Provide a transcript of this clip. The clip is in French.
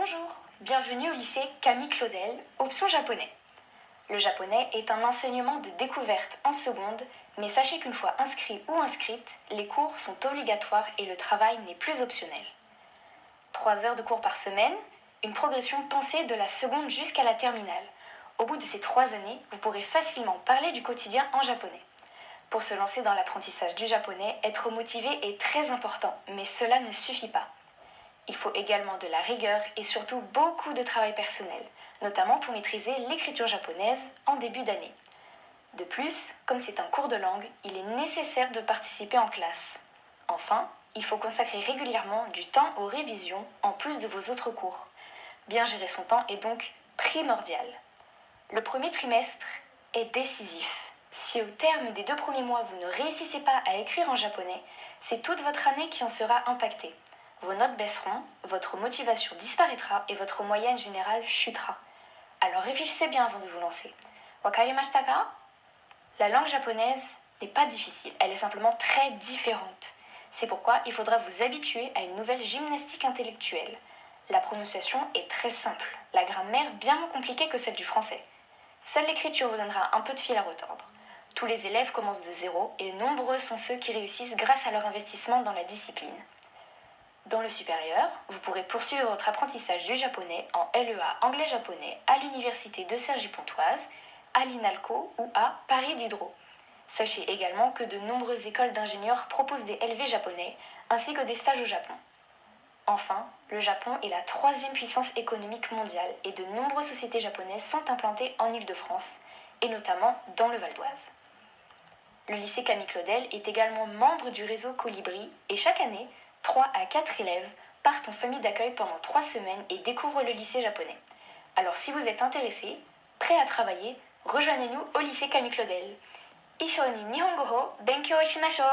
Bonjour, bienvenue au lycée Camille Claudel, option japonais. Le japonais est un enseignement de découverte en seconde, mais sachez qu'une fois inscrit ou inscrite, les cours sont obligatoires et le travail n'est plus optionnel. 3 heures de cours par semaine, une progression pensée de la seconde jusqu'à la terminale. Au bout de ces 3 années, vous pourrez facilement parler du quotidien en japonais. Pour se lancer dans l'apprentissage du japonais, être motivé est très important, mais cela ne suffit pas. Il faut également de la rigueur et surtout beaucoup de travail personnel, notamment pour maîtriser l'écriture japonaise en début d'année. De plus, comme c'est un cours de langue, il est nécessaire de participer en classe. Enfin, il faut consacrer régulièrement du temps aux révisions en plus de vos autres cours. Bien gérer son temps est donc primordial. Le premier trimestre est décisif. Si au terme des 2 premiers mois vous ne réussissez pas à écrire en japonais, c'est toute votre année qui en sera impactée. Vos notes baisseront, votre motivation disparaîtra et votre moyenne générale chutera. Alors réfléchissez bien avant de vous lancer. Wakarimashita ka? La langue japonaise n'est pas difficile, elle est simplement très différente. C'est pourquoi il faudra vous habituer à une nouvelle gymnastique intellectuelle. La prononciation est très simple, la grammaire bien moins compliquée que celle du français. Seule l'écriture vous donnera un peu de fil à retordre. Tous les élèves commencent de zéro et nombreux sont ceux qui réussissent grâce à leur investissement dans la discipline. Dans le supérieur, vous pourrez poursuivre votre apprentissage du japonais en LEA anglais-japonais à l'université de Cergy-Pontoise, à l'INALCO ou à Paris Diderot. Sachez également que de nombreuses écoles d'ingénieurs proposent des LV japonais ainsi que des stages au Japon. Enfin, le Japon est la 3e puissance économique mondiale et de nombreuses sociétés japonaises sont implantées en Île-de-France et notamment dans le Val d'Oise. Le lycée Camille Claudel est également membre du réseau Colibri et chaque année, 3 à 4 élèves partent en famille d'accueil pendant 3 semaines et découvrent le lycée japonais. Alors si vous êtes intéressé, prêt à travailler, rejoignez-nous au lycée Camille Claudel. Ishou ni Nihongo wo benkyou shimashou!